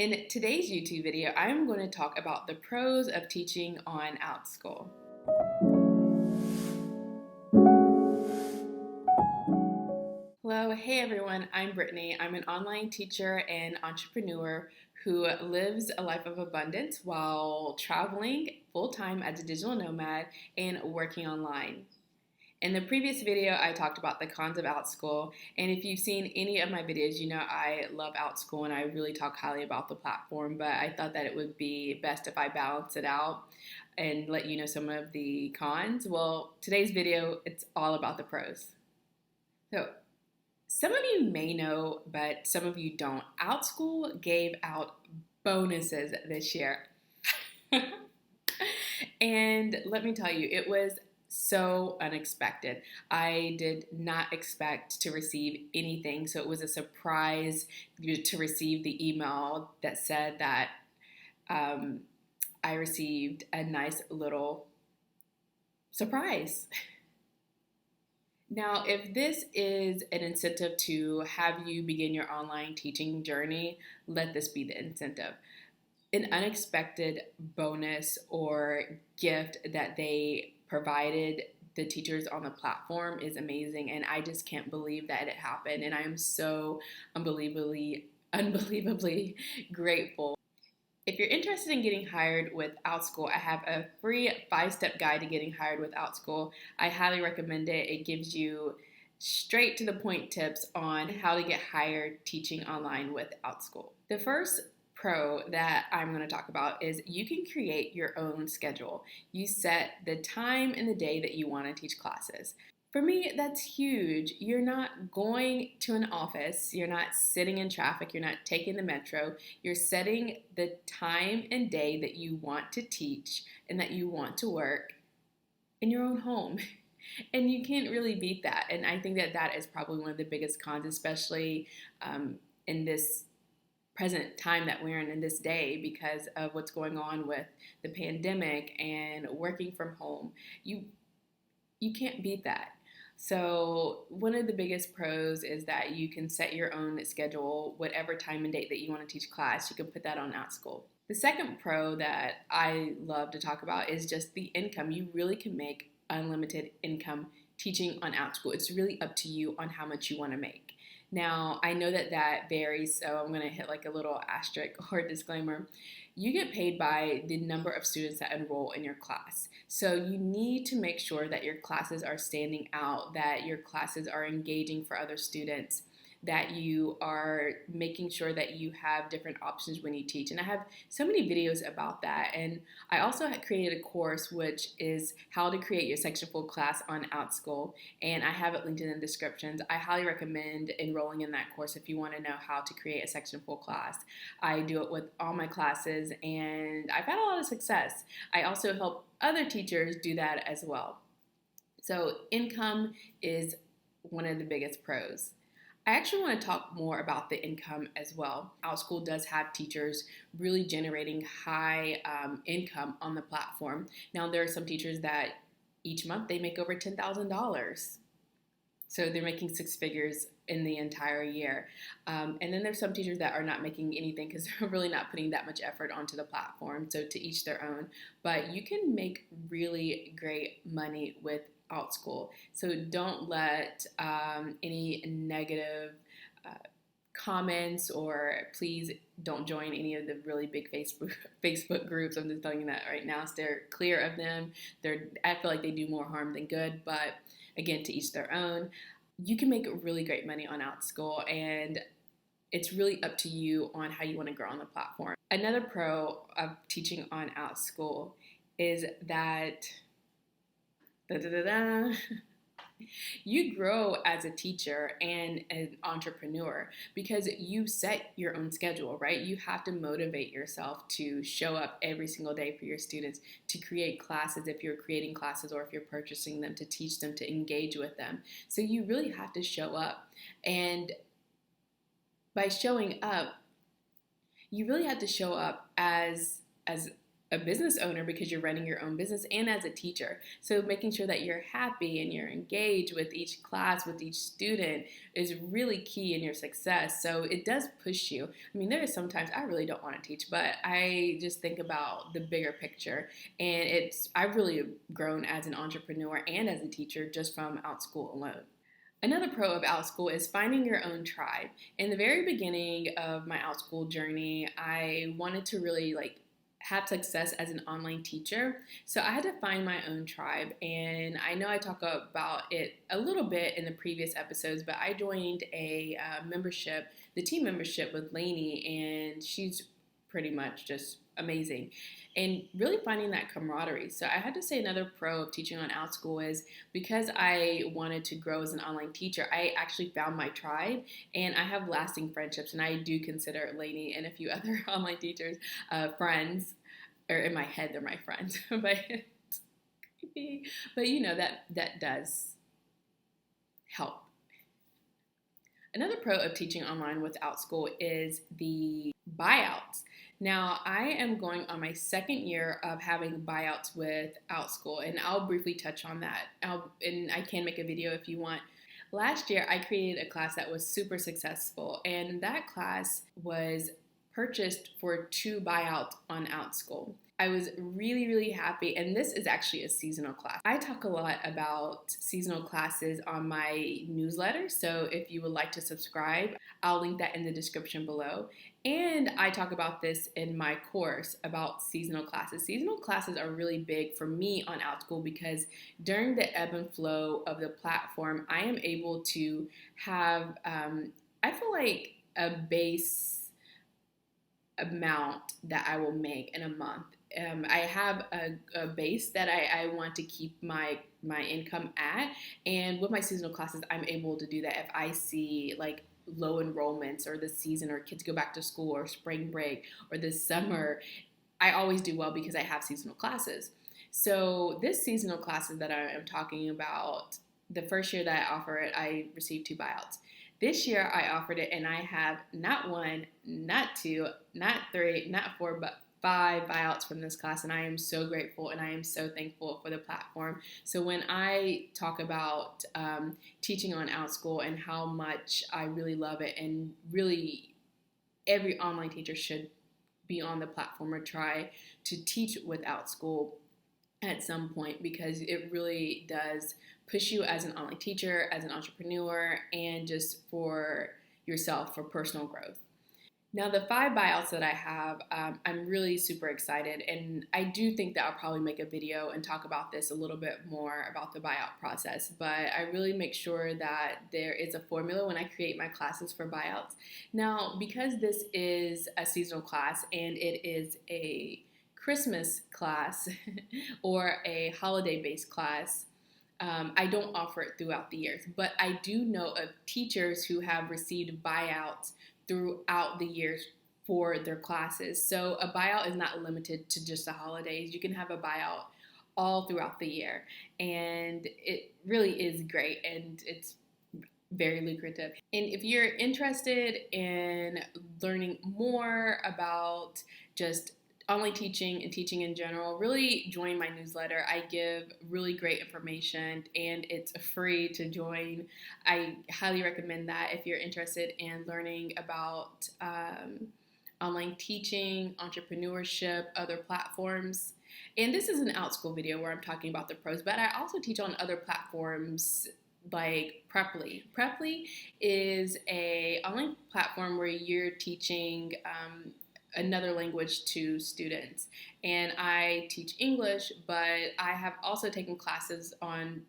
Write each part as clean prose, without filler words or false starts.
In today's YouTube video, I'm going to talk about the pros of teaching on Outschool. Hello, hey everyone, I'm Brittany. I'm an online teacher and entrepreneur who lives a life of abundance while traveling full-time as a digital nomad and working online. In the previous video, I talked about the cons of Outschool, and if you've seen any of my videos, you know I love Outschool and I really talk highly about the platform, but I thought that it would be best if I balance it out and let you know some of the cons. Well, today's video, it's all about the pros. So, some of you may know, but some of you don't. Outschool gave out bonuses this year. And let me tell you, it was so unexpected. I did not expect to receive anything, so it was a surprise to receive the email that said that I received a nice little surprise. Now, if this is an incentive to have you begin your online teaching journey, let this be the incentive. An unexpected bonus or gift that they provided the teachers on the platform is amazing, and I just can't believe that it happened, and I am so unbelievably grateful. If you're interested in getting hired with Outschool, I have a free 5-step guide to getting hired with Outschool. I highly recommend it. It gives you straight to the point tips on how to get hired teaching online with Outschool. The first pro that I'm going to talk about is you can create your own schedule. You set the time and the day that you want to teach classes. For me, that's huge. You're not going to an office, you're not sitting in traffic, you're not taking the metro. You're setting the time and day that you want to teach and that you want to work in your own home. And you can't really beat that. And I think that that is probably one of the biggest cons, especially in this present time that we're in this day because of what's going on with the pandemic and working from home. You can't beat that. So one of the biggest pros is that you can set your own schedule, whatever time and date that you want to teach class, you can put that on Outschool. The second pro that I love to talk about is just the income. You really can make unlimited income teaching on Outschool. It's really up to you on how much you want to make. Now, I know that that varies, so I'm going to hit like a little asterisk or disclaimer. You get paid by the number of students that enroll in your class. So you need to make sure that your classes are standing out, that your classes are engaging for other students, that you are making sure that you have different options when you teach. And I have so many videos about that. And I also had created a course which is how to create your section full class on Outschool. And I have it linked in the descriptions. I highly recommend enrolling in that course if you want to know how to create a section full class. I do it with all my classes and I've had a lot of success. I also help other teachers do that as well. So income is one of the biggest pros. I actually want to talk more about the income as well. Outschool does have teachers really generating high income on the platform. Now, there are some teachers that each month they make over $10,000. So they're making 6 figures in the entire year. And then there's some teachers that are not making anything because they're really not putting that much effort onto the platform. So to each their own. But you can make really great money with Outschool. So don't let any negative comments, or please don't join any of the really big Facebook groups. I'm just telling you that right now. Steer clear of them. I feel like they do more harm than good, but again, to each their own. You can make really great money on Outschool, and it's really up to you on how you want to grow on the platform. Another pro of teaching on Outschool is that you grow as a teacher and an entrepreneur because you set your own schedule, right? You have to motivate yourself to show up every single day for your students, to create classes if you're creating classes or if you're purchasing them, to teach them, to engage with them. So you really have to show up. And by showing up, you really have to show up as a business owner because you're running your own business, and as a teacher. So making sure that you're happy and you're engaged with each class, with each student is really key in your success. So it does push you. I mean, there are sometimes I really don't want to teach, but I just think about the bigger picture. And I've really grown as an entrepreneur and as a teacher just from Outschool alone. Another pro of Outschool is finding your own tribe. In the very beginning of my Outschool journey, I wanted to really have success as an online teacher. So I had to find my own tribe. And I know I talk about it a little bit in the previous episodes, but I joined a membership, the team membership with Lainey, and she's pretty much just amazing. And really finding that camaraderie. So I had to say another pro of teaching on Outschool is because I wanted to grow as an online teacher, I actually found my tribe and I have lasting friendships. And I do consider Lainey and a few other online teachers friends, or in my head, they're my friends. but that does help. Another pro of teaching online with Outschool is the buyouts. Now, I am going on my second year of having buyouts with Outschool, and I'll briefly touch on that. And I can make a video if you want. Last year, I created a class that was super successful, and that class was purchased for 2 buyouts on Outschool. I was really, really happy, and this is actually a seasonal class. I talk a lot about seasonal classes on my newsletter, so if you would like to subscribe, I'll link that in the description below. And I talk about this in my course about seasonal classes. Seasonal classes are really big for me on Outschool because during the ebb and flow of the platform, I am able to have, I feel like a base amount that I will make in a month. I have a base that I want to keep my income at, and with my seasonal classes, I'm able to do that if I see low enrollments or the season or kids go back to school or spring break or this summer. I always do well because I have seasonal classes. So this seasonal classes that I am talking about, the first year that I offer it, I received 2 buyouts. This year I offered it and I have not 1, not 2, not 3, not 4, but 5 buyouts from this class, and I am so grateful and I am so thankful for the platform. So when I talk about teaching on Outschool and how much I really love it, and really every online teacher should be on the platform or try to teach with Outschool at some point, because it really does push you as an online teacher, as an entrepreneur, and just for yourself, for personal growth. Now, the 5 buyouts that I have, I'm really super excited, and I do think that I'll probably make a video and talk about this a little bit more about the buyout process, but I really make sure that there is a formula when I create my classes for buyouts. Now, because this is a seasonal class and it is a Christmas class or a holiday-based class, I don't offer it throughout the years, but I do know of teachers who have received buyouts throughout the years for their classes. So a buyout is not limited to just the holidays. You can have a buyout all throughout the year, and it really is great, and it's very lucrative. And if you're interested in learning more about just online teaching and teaching in general, really join my newsletter. I give really great information and it's free to join. I highly recommend that if you're interested in learning about online teaching, entrepreneurship, other platforms. And this is an Outschool video where I'm talking about the pros, but I also teach on other platforms like Preply. Preply is a online platform where you're teaching another language to students, and I teach English, but I have also taken classes on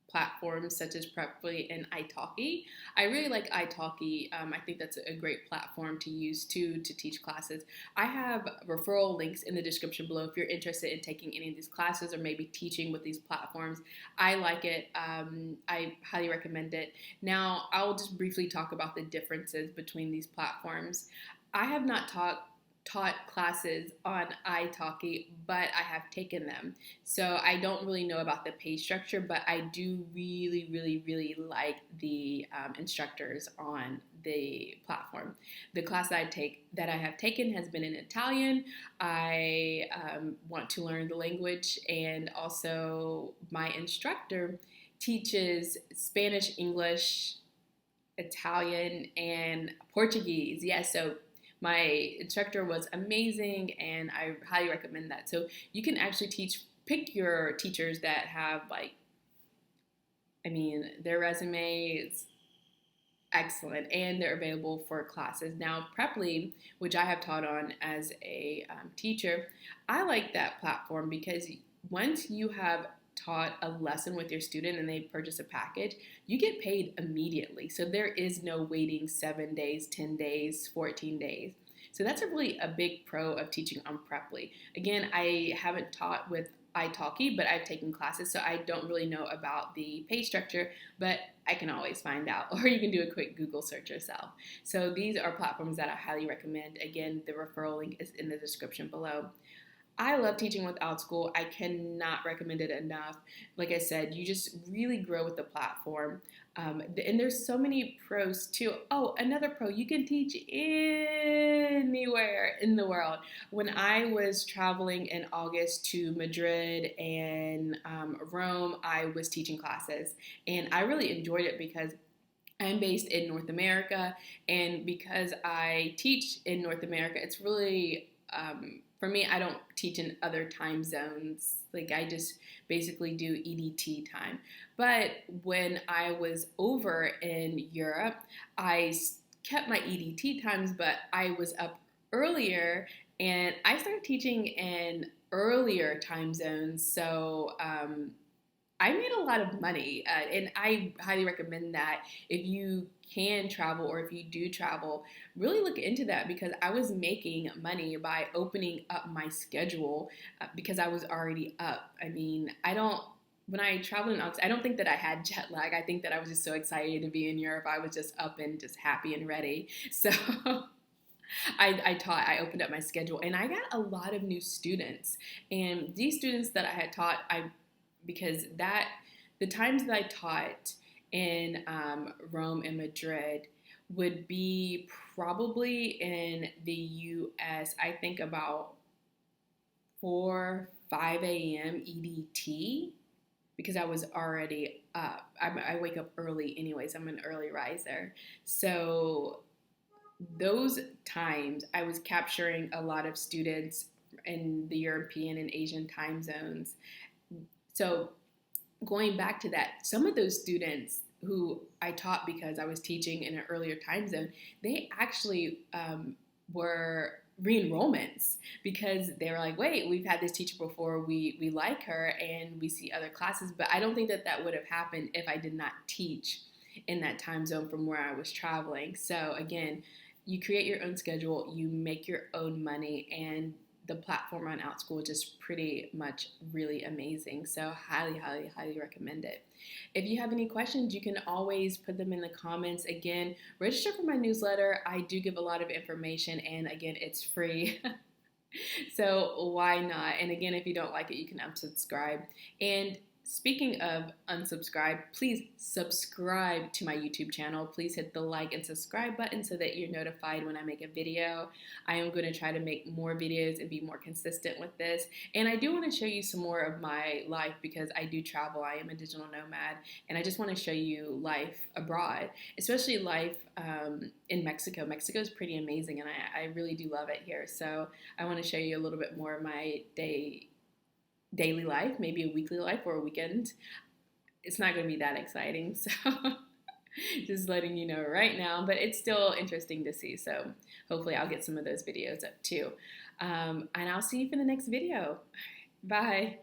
platforms such as Preply and italki. I really like italki. I think that's a great platform to use to teach classes. I have referral links in the description below if you're interested in taking any of these classes or maybe teaching with these platforms. I like it. I highly recommend it. Now, I'll just briefly talk about the differences between these platforms. I have not taught classes on italki, but I have taken them. So I don't really know about the pay structure, but I do really, really, really like the instructors on the platform. The class that I have taken has been in Italian. I want to learn the language, and also my instructor teaches Spanish, English, Italian, and Portuguese. Yes, so my instructor was amazing, and I highly recommend that. So you can actually pick your teachers that have their resume is excellent, and they're available for classes. Now, Preply, which I have taught on as a teacher, I like that platform because once you have taught a lesson with your student and they purchase a package, you get paid immediately. So there is no waiting 7 days, 10 days, 14 days. So that's really a big pro of teaching on Preply. Again, I haven't taught with italki, but I've taken classes, so I don't really know about the pay structure, but I can always find out, or you can do a quick Google search yourself. So these are platforms that I highly recommend. Again, the referral link is in the description below. I love teaching with Outschool. I cannot recommend it enough. Like I said, you just really grow with the platform. And there's so many pros too. Oh, another pro, you can teach anywhere in the world. When I was traveling in August to Madrid and Rome, I was teaching classes. And I really enjoyed it because I'm based in North America. And because I teach in North America, it's really... for me, I don't teach in other time zones. Like, I just basically do EDT time. But when I was over in Europe, I kept my EDT times, but I was up earlier, and I started teaching in earlier time zones. So I made a lot of money, and I highly recommend that if you can travel, or if you do travel, really look into that, because I was making money by opening up my schedule because I was already up. I mean, when I traveled in August, I don't think that I had jet lag. I think that I was just so excited to be in Europe. I was just up and just happy and ready. So I opened up my schedule, and I got a lot of new students. And these students that I had taught, because the times that I taught in Rome and Madrid would be probably in the US, I think about 5 a.m. EDT, because I was already up. I wake up early anyways. I'm an early riser. So those times I was capturing a lot of students in the European and Asian time zones. So going back to that, some of those students who I taught because I was teaching in an earlier time zone, they actually were re-enrollments, because they were like, wait, we've had this teacher before, we like her, and we see other classes. But I don't think that would have happened if I did not teach in that time zone from where I was traveling. So again, you create your own schedule, you make your own money, and the platform on Outschool is just pretty much really amazing. So highly, highly, highly recommend it. If you have any questions, you can always put them in the comments. Again, register for my newsletter. I do give a lot of information, and again, it's free. So why not? And again, if you don't like it, you can unsubscribe. And speaking of unsubscribe, please subscribe to my YouTube channel. Please hit the like and subscribe button so that you're notified when I make a video. I am going to try to make more videos and be more consistent with this. And I do want to show you some more of my life, because I do travel. I am a digital nomad, and I just want to show you life abroad, especially life in Mexico. Mexico is pretty amazing, and I really do love it here. So I want to show you a little bit more of my daily life, maybe a weekly life or a weekend. It's not going to be that exciting, so just letting you know right now, but it's still interesting to see. So hopefully I'll get some of those videos up too. And I'll see you for the next video. Bye.